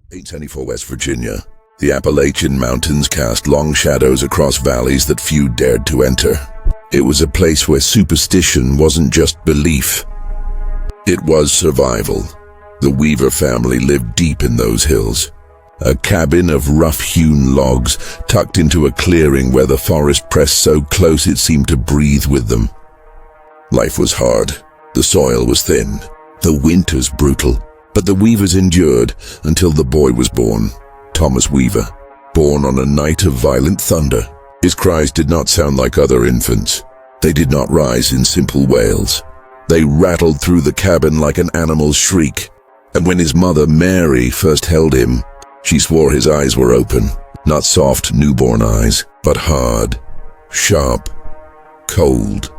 1824 West Virginia. The Appalachian Mountains cast long shadows across valleys that few dared to enter. It was a place where superstition wasn't just belief. It was survival. The Weaver family lived deep in those hills. A cabin of rough-hewn logs tucked into a clearing where the forest pressed so close it seemed to breathe with them. Life was hard. The soil was thin. The winters brutal. But the Weavers endured until the boy was born. Thomas Weaver, born on a night of violent thunder. His cries did not sound like other infants. They did not rise in simple wails. They rattled through the cabin like an animal's shriek. And when his mother, Mary, first held him, she swore his eyes were open. Not soft newborn eyes, but hard, sharp, cold.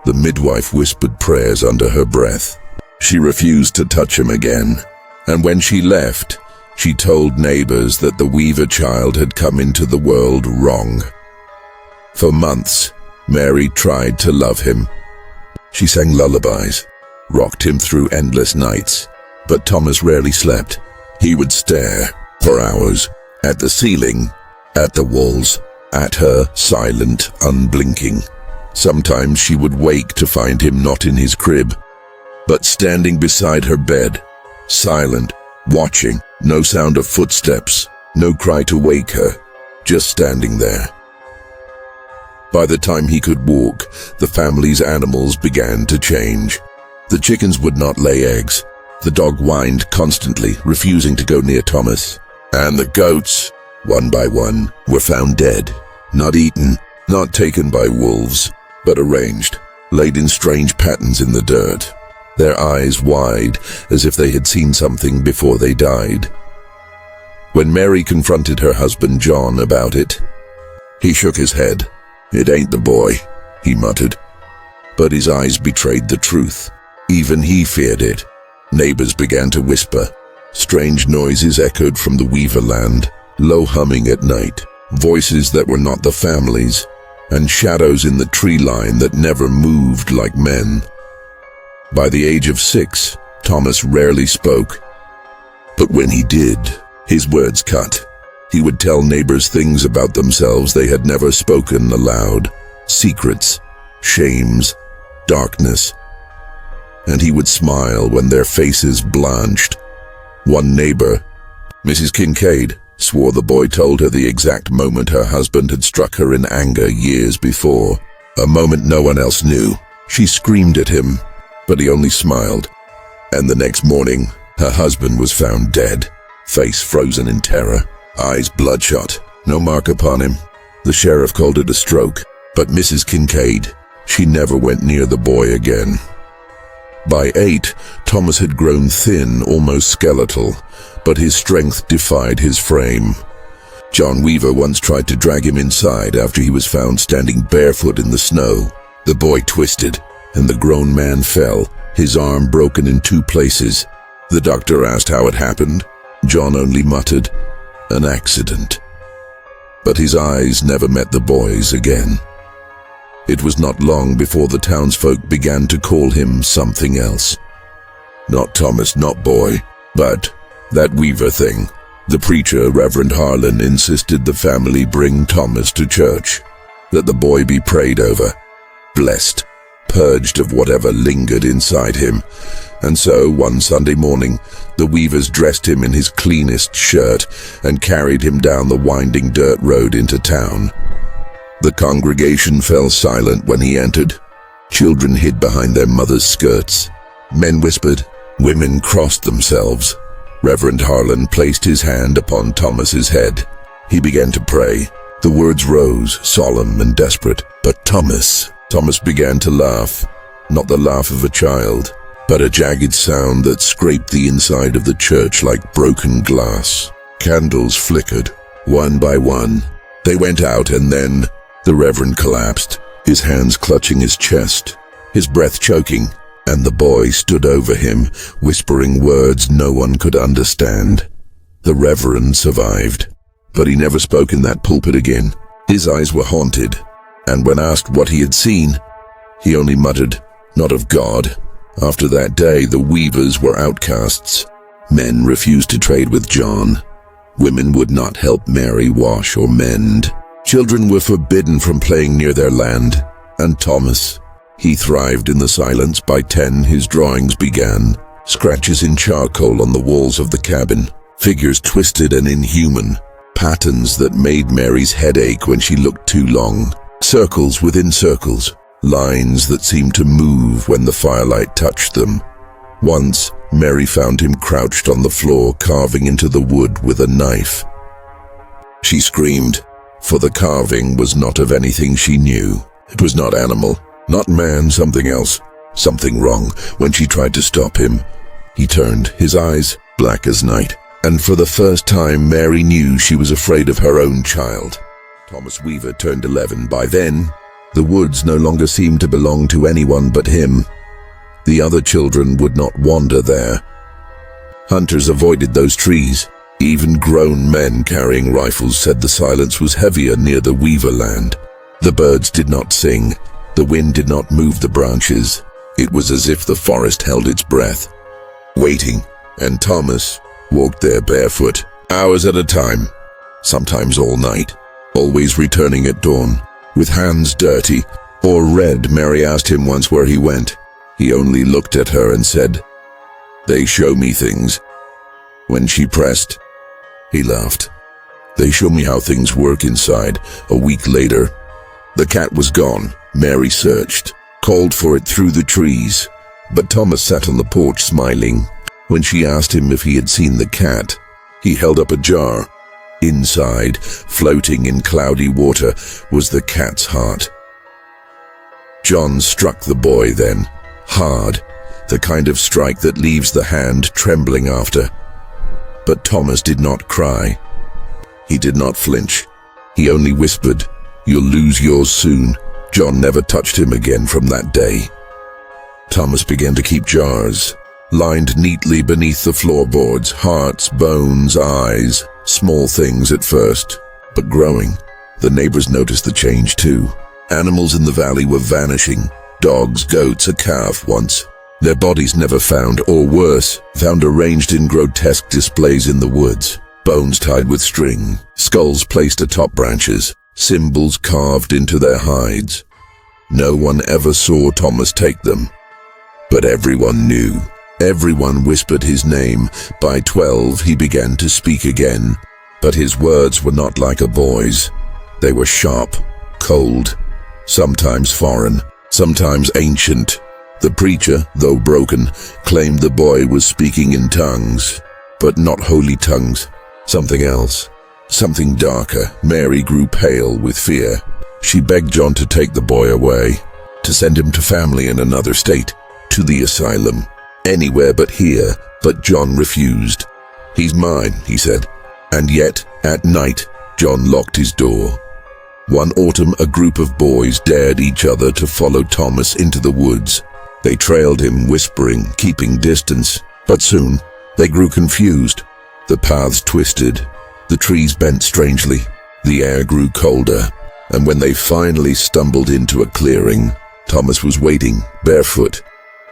The midwife whispered prayers under her breath. She refused to touch him again. And when she left, she told neighbors that the Weaver child had come into the world wrong. For months, Mary tried to love him. She sang lullabies, rocked him through endless nights. But Thomas rarely slept. He would stare for hours at the ceiling, at the walls, at her, silent, unblinking. Sometimes she would wake to find him not in his crib, but standing beside her bed, silent, watching, no sound of footsteps, no cry to wake her, just standing there. By the time he could walk, the family's animals began to change. The chickens would not lay eggs. The dog whined constantly, refusing to go near Thomas. And the goats, one by one, were found dead, not eaten, not taken by wolves, but arranged, laid in strange patterns in the dirt, their eyes wide as if they had seen something before they died. When Mary confronted her husband John about it, he shook his head. "It ain't the boy," he muttered. But his eyes betrayed the truth. Even he feared it. Neighbors began to whisper. Strange noises echoed from the Weaver land, low humming at night, voices that were not the family's, and shadows in the tree line that never moved like men. By the age of 6, Thomas rarely spoke. But when he did, his words cut. He would tell neighbors things about themselves they had never spoken aloud, secrets, shames, darkness. And he would smile when their faces blanched. One neighbor, Mrs. Kincaid, swore the boy told her the exact moment her husband had struck her in anger years before, a moment no one else knew. She screamed at him, but he only smiled. And the next morning, her husband was found dead, face frozen in terror, eyes bloodshot, no mark upon him. The sheriff called it a stroke, but Mrs. Kincaid, she never went near the boy again. By 8, Thomas had grown thin, almost skeletal, but his strength defied his frame. John Weaver once tried to drag him inside after he was found standing barefoot in the snow. The boy twisted, and the grown man fell, his arm broken in 2 places. The doctor asked how it happened. John only muttered, "An accident." But his eyes never met the boy's again. It was not long before the townsfolk began to call him something else. Not Thomas, not boy, but that Weaver thing. The preacher, Reverend Harlan, insisted the family bring Thomas to church, that the boy be prayed over, blessed, purged of whatever lingered inside him. And so, one Sunday morning, the Weavers dressed him in his cleanest shirt and carried him down the winding dirt road into town. The congregation fell silent when he entered. Children hid behind their mothers' skirts. Men whispered. Women crossed themselves. Reverend Harlan placed his hand upon Thomas's head. He began to pray. The words rose, solemn and desperate. But Thomas began to laugh. Not the laugh of a child, but a jagged sound that scraped the inside of the church like broken glass. Candles flickered, one by one. They went out, and then the Reverend collapsed, his hands clutching his chest, his breath choking, and the boy stood over him, whispering words no one could understand. The Reverend survived, but he never spoke in that pulpit again. His eyes were haunted, and when asked what he had seen, he only muttered, "Not of God." After that day, the Weavers were outcasts. Men refused to trade with John. Women would not help Mary wash or mend. Children were forbidden from playing near their land. And Thomas, he thrived in the silence. By 10, his drawings began. Scratches in charcoal on the walls of the cabin. Figures twisted and inhuman. Patterns that made Mary's head ache when she looked too long. Circles within circles. Lines that seemed to move when the firelight touched them. Once, Mary found him crouched on the floor, carving into the wood with a knife. She screamed, for the carving was not of anything she knew. It was not animal, not man, something else. Something wrong. When she tried to stop him, he turned, his eyes black as night. And for the first time, Mary knew she was afraid of her own child. Thomas Weaver turned 11. By then, the woods no longer seemed to belong to anyone but him. The other children would not wander there. Hunters avoided those trees. Even grown men carrying rifles said the silence was heavier near the Weaver land. The birds did not sing. The wind did not move the branches. It was as if the forest held its breath, waiting, and Thomas walked there barefoot, hours at a time, sometimes all night, always returning at dawn, with hands dirty or red. Mary asked him once where he went. He only looked at her and said, "They show me things." When she pressed, he laughed. "They show me how things work inside." A week later, the cat was gone. Mary searched, called for it through the trees, but Thomas sat on the porch smiling. When she asked him if he had seen the cat, he held up a jar. Inside, floating in cloudy water, was the cat's heart. John struck the boy then, hard, the kind of strike that leaves the hand trembling after. But Thomas did not cry. He did not flinch. He only whispered, "You'll lose yours soon." John never touched him again from that day. Thomas began to keep jars, lined neatly beneath the floorboards, hearts, bones, eyes, small things at first, but growing. The neighbors noticed the change too. Animals in the valley were vanishing. Dogs, goats, a calf once. Their bodies never found, or worse, found arranged in grotesque displays in the woods. Bones tied with string, skulls placed atop branches, symbols carved into their hides. No one ever saw Thomas take them, but everyone knew. Everyone whispered his name. By 12, he began to speak again, but his words were not like a boy's. They were sharp, cold, sometimes foreign, sometimes ancient. The preacher, though broken, claimed the boy was speaking in tongues, but not holy tongues, something else, something darker. Mary grew pale with fear. She begged John to take the boy away, to send him to family in another state, to the asylum, anywhere but here. But John refused. "He's mine," he said. And yet, at night, John locked his door. One autumn, a group of boys dared each other to follow Thomas into the woods. They trailed him, whispering, keeping distance. But soon, they grew confused. The paths twisted. The trees bent strangely. The air grew colder. And when they finally stumbled into a clearing, Thomas was waiting, barefoot,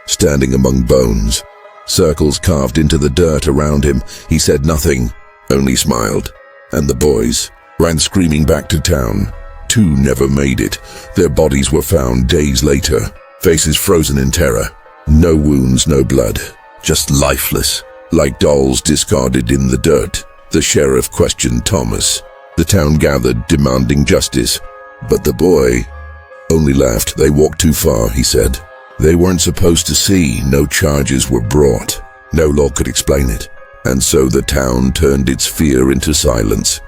standing among bones, circles carved into the dirt around him. He said nothing, only smiled. And the boys ran screaming back to town. 2 never made it. Their bodies were found days later, faces frozen in terror. No wounds, no blood, just lifeless, like dolls discarded in the dirt. The sheriff questioned Thomas. The town gathered, demanding justice. But the boy only laughed. "They walked too far," he said. "They weren't supposed to see. No charges were brought. No law could explain it." And so the town turned its fear into silence.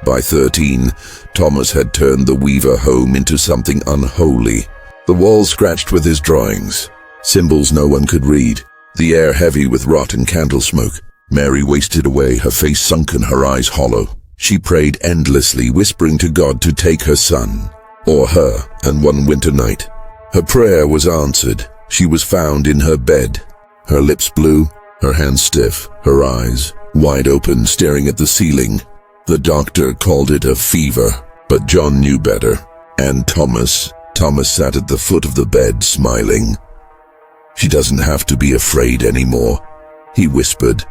By 13, Thomas had turned the Weaver home into something unholy. The walls scratched with his drawings, symbols no one could read, the air heavy with rot and candle smoke. Mary wasted away, her face sunken, her eyes hollow. She prayed endlessly, whispering to God to take her son, or her, and one winter night, her prayer was answered. She was found in her bed, her lips blue, her hands stiff, her eyes wide open, staring at the ceiling. The doctor called it a fever, but John knew better. And Thomas sat at the foot of the bed, smiling. "She doesn't have to be afraid anymore. he whispered.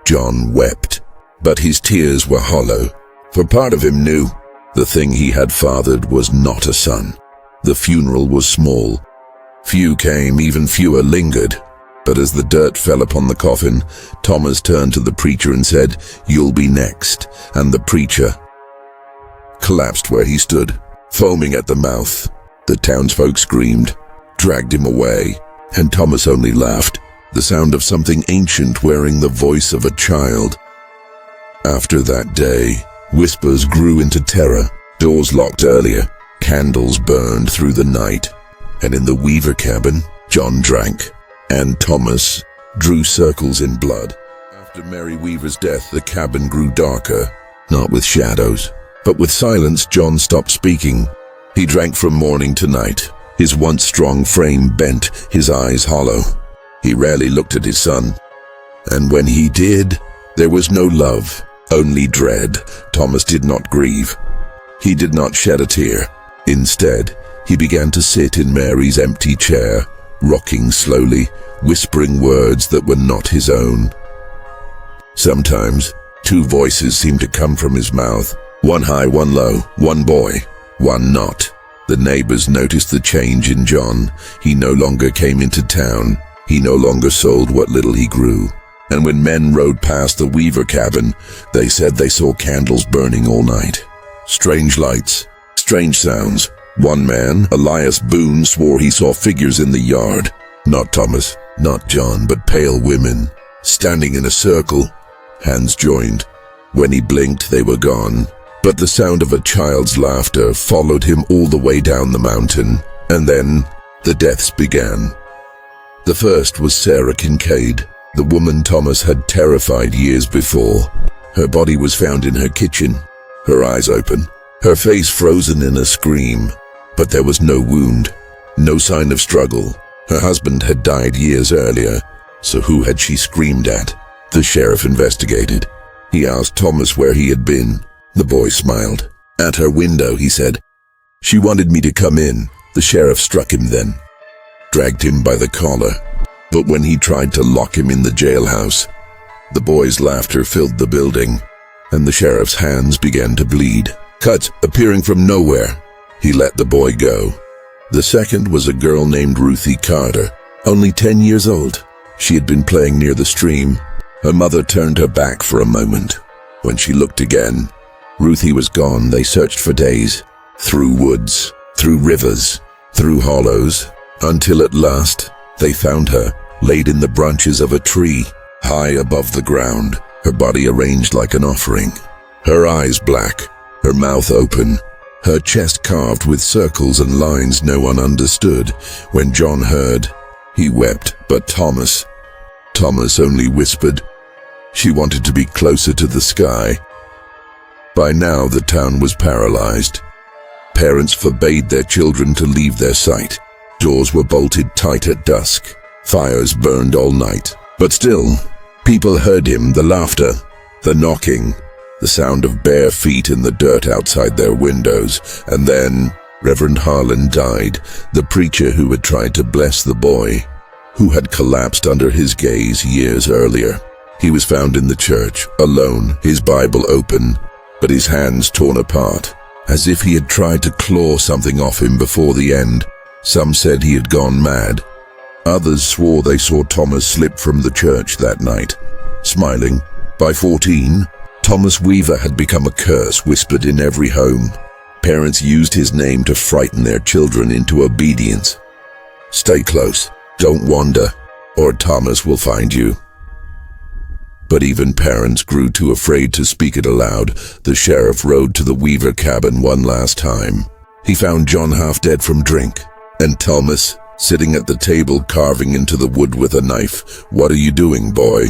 John wept, but his tears were hollow, for part of him knew the thing he had fathered was not a son. The funeral was small. Few came, even fewer lingered. But as the dirt fell upon the coffin, Thomas turned to the preacher and said, "You'll be next." And the preacher collapsed where he stood, foaming at the mouth. The townsfolk screamed, dragged him away, and Thomas only laughed, the sound of something ancient wearing the voice of a child. After that day, whispers grew into terror, doors locked earlier, candles burned through the night, and in the weaver cabin, John drank, and Thomas drew circles in blood. After Mary Weaver's death, the cabin grew darker, not with shadows, but with silence. John stopped speaking. He drank from morning to night, his once strong frame bent, his eyes hollow. He rarely looked at his son, and when he did, there was no love, only dread. Thomas did not grieve. He did not shed a tear. Instead, he began to sit in Mary's empty chair, rocking slowly, whispering words that were not his own. Sometimes, two voices seemed to come from his mouth, one high, one low, one boy, one not. The neighbors noticed the change in John. He no longer came into town. He no longer sold what little he grew. And when men rode past the weaver cabin, they said they saw candles burning all night. Strange lights, strange sounds. One man, Elias Boone, swore he saw figures in the yard. Not Thomas, not John, but pale women, standing in a circle, hands joined. When he blinked, they were gone. But the sound of a child's laughter followed him all the way down the mountain. And then, the deaths began. The first was Sarah Kincaid, the woman Thomas had terrified years before. Her body was found in her kitchen, her eyes open, her face frozen in a scream. But there was no wound, no sign of struggle. Her husband had died years earlier, so who had she screamed at? The sheriff investigated. He asked Thomas where he had been. The boy smiled. At her window, he said. She wanted me to come in. The sheriff struck him then, dragged him by the collar. But when he tried to lock him in the jailhouse, the boy's laughter filled the building, and the sheriff's hands began to bleed. Cuts appearing from nowhere. He let the boy go. The second was a girl named Ruthie Carter, only 10 years old. She had been playing near the stream. Her mother turned her back for a moment. When she looked again, Ruthie was gone. They searched for days, through woods, through rivers, through hollows, until at last they found her, laid in the branches of a tree, high above the ground, her body arranged like an offering, her eyes black, her mouth open, her chest carved with circles and lines no one understood. When John heard, he wept, but Thomas only whispered. She wanted to be closer to the sky. By now the town was paralyzed. Parents forbade their children to leave their sight. Doors were bolted tight at dusk. Fires burned all night. But still, people heard him, the laughter, the knocking, the sound of bare feet in the dirt outside their windows. And then Reverend Harlan died, the preacher who had tried to bless the boy, who had collapsed under his gaze years earlier. He was found in the church, alone, his Bible open, but his hands torn apart, as if he had tried to claw something off him before the end. Some said he had gone mad. Others swore they saw Thomas slip from the church that night, smiling. By 14, Thomas Weaver had become a curse whispered in every home. Parents used his name to frighten their children into obedience. Stay close, don't wander, or Thomas will find you. But even parents grew too afraid to speak it aloud. The sheriff rode to the Weaver cabin one last time. He found John half dead from drink, and Thomas sitting at the table carving into the wood with a knife. "What are you doing, boy?"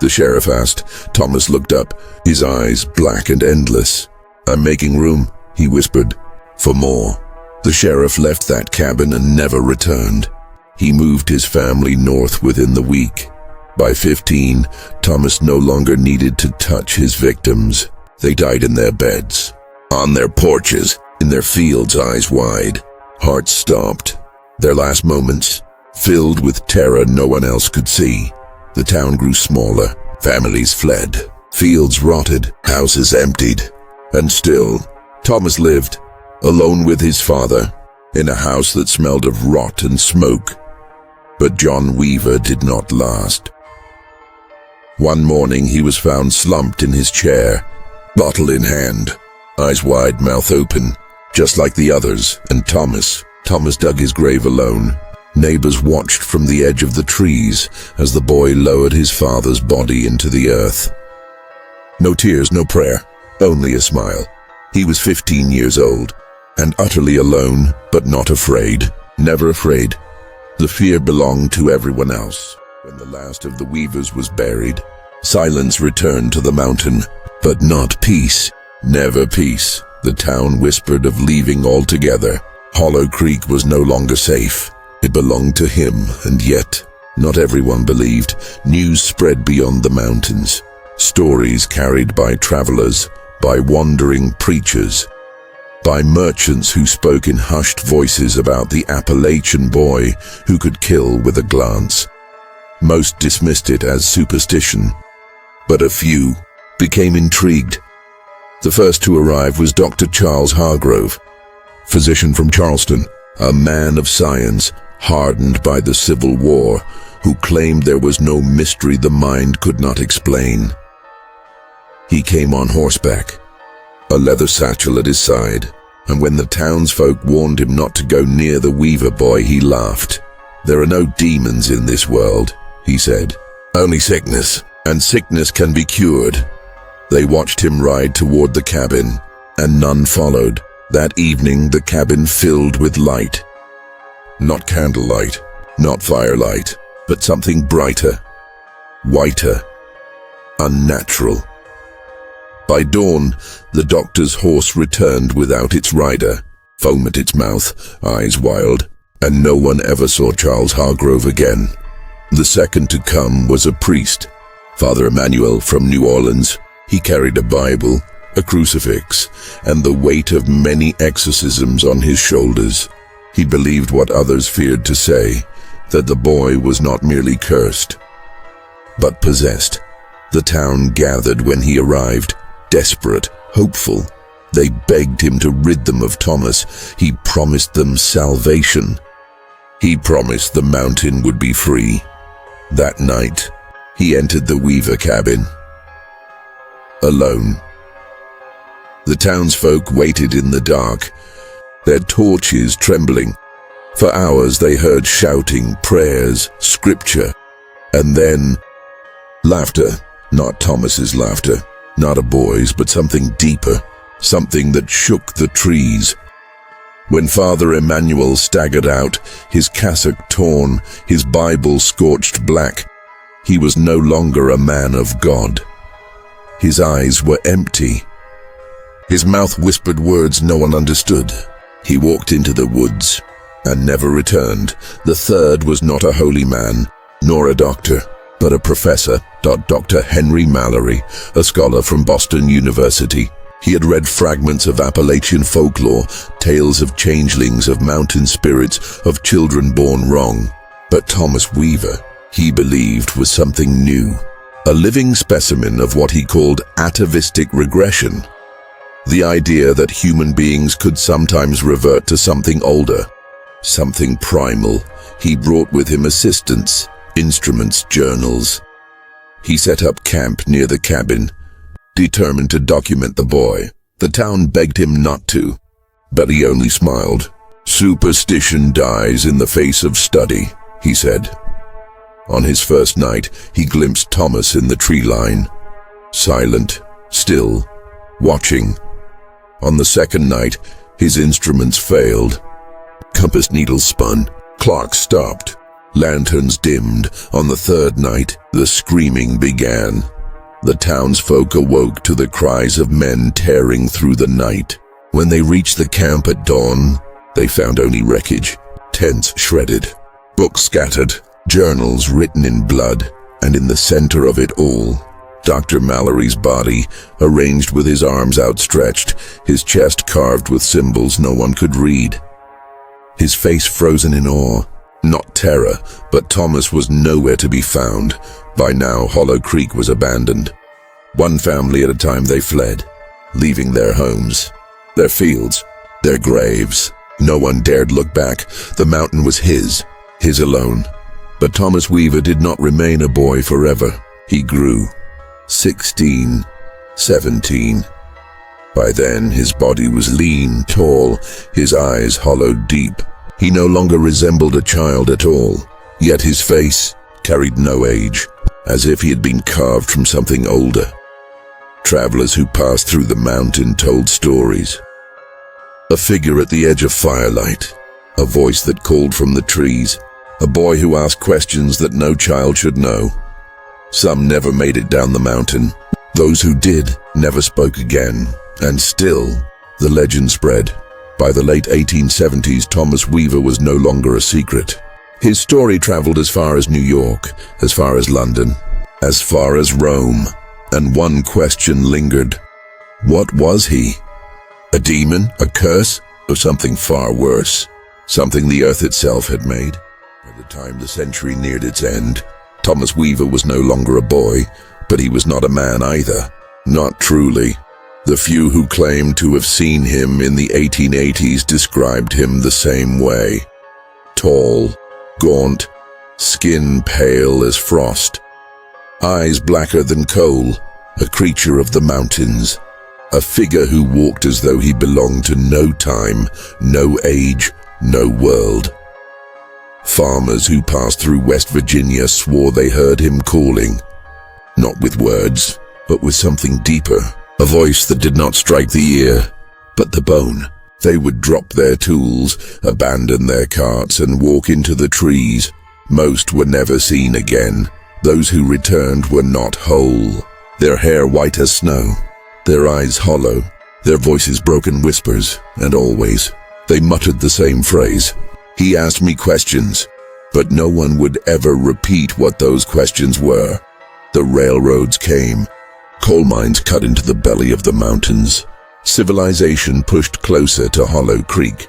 the sheriff asked. Thomas looked up, his eyes black and endless. "I'm making room," he whispered, "for more." The sheriff left that cabin and never returned. He moved his family north within the week. By 15, Thomas no longer needed to touch his victims. They died in their beds, on their porches, in their fields, eyes wide, hearts stopped, their last moments filled with terror no one else could see. The town grew smaller, families fled, fields rotted, houses emptied. And still, Thomas lived, alone with his father, in a house that smelled of rot and smoke. But John Weaver did not last. One morning he was found slumped in his chair, bottle in hand, eyes wide, mouth open, just like the others, and Thomas dug his grave alone. Neighbors watched from the edge of the trees as the boy lowered his father's body into the earth. No tears, no prayer, only a smile. He was 15 years old, and utterly alone, but not afraid, never afraid. The fear belonged to everyone else. When the last of the Weavers was buried, silence returned to the mountain, but not peace, never peace. The town whispered of leaving altogether. Hollow Creek was no longer safe. It belonged to him, and yet, not everyone believed. News spread beyond the mountains. Stories carried by travelers, by wandering preachers, by merchants who spoke in hushed voices about the Appalachian boy who could kill with a glance. Most dismissed it as superstition, but a few became intrigued. The first to arrive was Dr. Charles Hargrove, physician from Charleston, a man of science, hardened by the Civil War, who claimed there was no mystery the mind could not explain. He came on horseback, a leather satchel at his side, and when the townsfolk warned him not to go near the Weaver boy, he laughed. "There are no demons in this world," he said. "Only sickness, and sickness can be cured." They watched him ride toward the cabin, and none followed. That evening the cabin filled with light. Not candlelight, not firelight, but something brighter, whiter, unnatural. By dawn, the doctor's horse returned without its rider, foam at its mouth, eyes wild, and no one ever saw Charles Hargrove again. The second to come was a priest, Father Emmanuel from New Orleans. He carried a Bible, a crucifix, and the weight of many exorcisms on his shoulders. He believed what others feared to say, that the boy was not merely cursed, but possessed. The town gathered when he arrived, desperate, hopeful. They begged him to rid them of Thomas. He promised them salvation. He promised the mountain would be free. That night, he entered the Weaver cabin, alone. The townsfolk waited in the dark, their torches trembling. For hours they heard shouting, prayers, scripture, and then laughter. Not Thomas's laughter, not a boy's, but something deeper, something that shook the trees. When Father Emmanuel staggered out, his cassock torn, his Bible scorched black, he was no longer a man of God. His eyes were empty. His mouth whispered words no one understood. He walked into the woods and never returned. The third was not a holy man, nor a doctor, but a professor, Dr. Henry Mallory, a scholar from Boston University. He had read fragments of Appalachian folklore, tales of changelings, of mountain spirits, of children born wrong. But Thomas Weaver, he believed, was something new, a living specimen of what he called atavistic regression. The idea that human beings could sometimes revert to something older, something primal. He brought with him assistants, instruments, journals. He set up camp near the cabin, determined to document the boy. The town begged him not to, but he only smiled. "Superstition dies in the face of study," he said. On his first night, he glimpsed Thomas in the tree line, silent, still, watching. On the second night, his instruments failed. Compass needles spun, clocks stopped, lanterns dimmed. On the third night, the screaming began. The townsfolk awoke to the cries of men tearing through the night. When they reached the camp at dawn, they found only wreckage, tents shredded, books scattered, journals written in blood, and in the center of it all, Dr. Mallory's body, arranged with his arms outstretched, his chest carved with symbols no one could read. His face frozen in awe. Not terror, but Thomas was nowhere to be found. By now, Hollow Creek was abandoned. One family at a time they fled, leaving their homes, their fields, their graves. No one dared look back. The mountain was his alone. But Thomas Weaver did not remain a boy forever. He grew. 16, 17. By then, his body was lean, tall, his eyes hollowed deep. He no longer resembled a child at all, yet his face carried no age, as if he had been carved from something older. Travelers who passed through the mountain told stories. A figure at the edge of firelight, a voice that called from the trees, a boy who asked questions that no child should know. Some never made it down the mountain. Those who did never spoke again. And still, the legend spread. By the late 1870s, Thomas Weaver was no longer a secret. His story traveled as far as New York, as far as London, as far as Rome. And one question lingered. What was he? A demon? A curse? Or something far worse? Something the earth itself had made? By the time the century neared its end, Thomas Weaver was no longer a boy, but he was not a man either. Not truly. The few who claimed to have seen him in the 1880s described him the same way. Tall, gaunt, skin pale as frost, eyes blacker than coal, a creature of the mountains, a figure who walked as though he belonged to no time, no age, no world. Farmers who passed through West Virginia swore they heard him calling, not with words, but with something deeper. A voice that did not strike the ear, but the bone. They would drop their tools, abandon their carts, and walk into the trees. Most were never seen again. Those who returned were not whole. Their hair white as snow, their eyes hollow, their voices broken whispers, and always they muttered the same phrase. He asked me questions, but no one would ever repeat what those questions were. The railroads came. Coal mines cut into the belly of the mountains. Civilization pushed closer to Hollow Creek.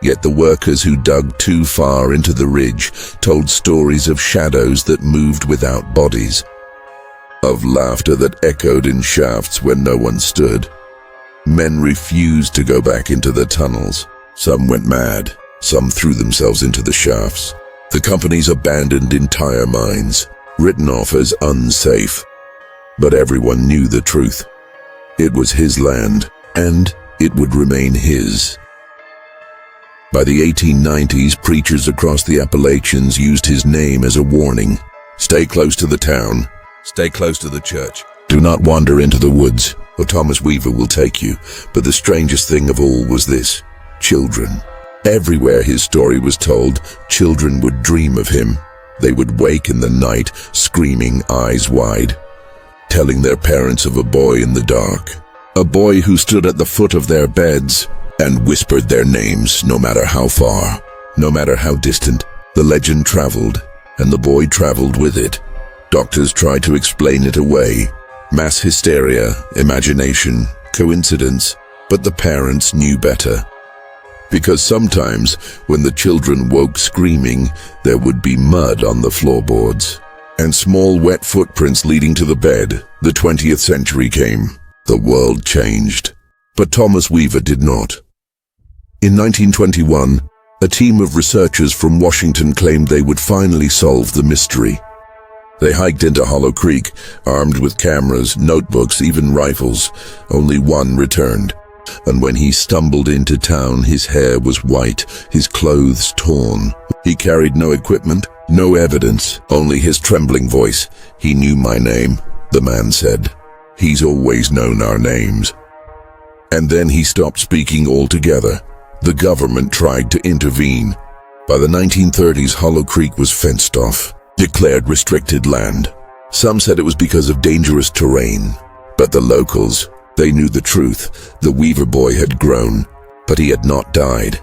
Yet the workers who dug too far into the ridge told stories of shadows that moved without bodies, of laughter that echoed in shafts where no one stood. Men refused to go back into the tunnels. Some went mad. Some threw themselves into the shafts. The companies abandoned entire mines, written off as unsafe. But everyone knew the truth. It was his land, and it would remain his. By the 1890s, preachers across the Appalachians used his name as a warning. Stay close to the town. Stay close to the church. Do not wander into the woods, or Thomas Weaver will take you. But the strangest thing of all was this: children. Everywhere his story was told, children would dream of him. They would wake in the night, screaming, eyes wide, telling their parents of a boy in the dark, a boy who stood at the foot of their beds and whispered their names no matter how far, no matter how distant. The legend traveled, and the boy traveled with it. Doctors tried to explain it away. Mass hysteria, imagination, coincidence, but the parents knew better. Because sometimes, when the children woke screaming, there would be mud on the floorboards and small wet footprints leading to the bed. The 20th century came. The world changed. But Thomas Weaver did not. In 1921, a team of researchers from Washington claimed they would finally solve the mystery. They hiked into Hollow Creek, armed with cameras, notebooks, even rifles. Only one returned. And when he stumbled into town, his hair was white, his clothes torn. He carried no equipment, no evidence, only his trembling voice. He knew my name, the man said. He's always known our names. And then he stopped speaking altogether. The government tried to intervene. By the 1930s, Hollow Creek was fenced off, declared restricted land. Some said it was because of dangerous terrain. But the locals, they knew the truth. The Weaver boy had grown, but he had not died.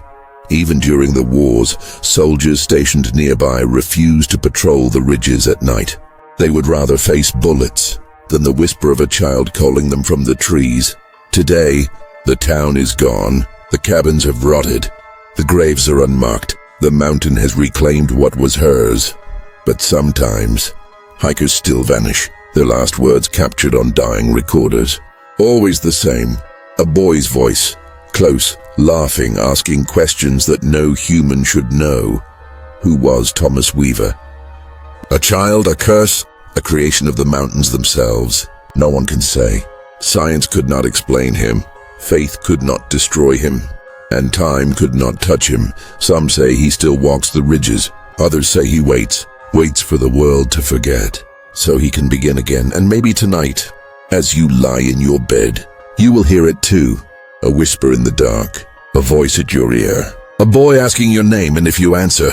Even during the wars, soldiers stationed nearby refused to patrol the ridges at night. They would rather face bullets than the whisper of a child calling them from the trees. Today, the town is gone. The cabins have rotted. The graves are unmarked. The mountain has reclaimed what was hers. But sometimes, hikers still vanish, their last words captured on dying recorders. Always the same, a boy's voice, close, laughing, asking questions that no human should know. Who was Thomas Weaver? A child, a curse, a creation of the mountains themselves? No one can say. Science could not explain him, faith could not destroy him, and time could not touch him. Some say he still walks the ridges, others say he waits for the world to forget, so he can begin again. And maybe tonight, as you lie in your bed, you will hear it too, a whisper in the dark, a voice at your ear, a boy asking your name, and if you answer,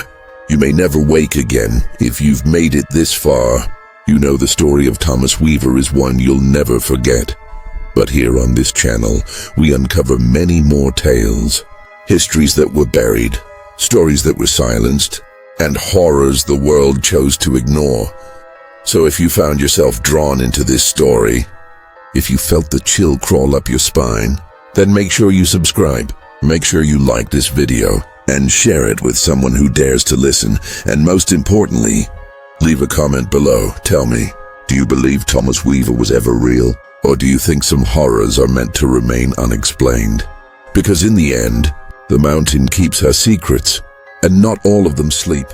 you may never wake again. If you've made it this far, you know the story of Thomas Weaver is one you'll never forget. But here on this channel, we uncover many more tales, histories that were buried, stories that were silenced, and horrors the world chose to ignore. So if you found yourself drawn into this story, if you felt the chill crawl up your spine, then make sure you subscribe, make sure you like this video, and share it with someone who dares to listen. And most importantly, leave a comment below. Tell me, do you believe Thomas Weaver was ever real? Or do you think some horrors are meant to remain unexplained? Because in the end, the mountain keeps her secrets, and not all of them sleep.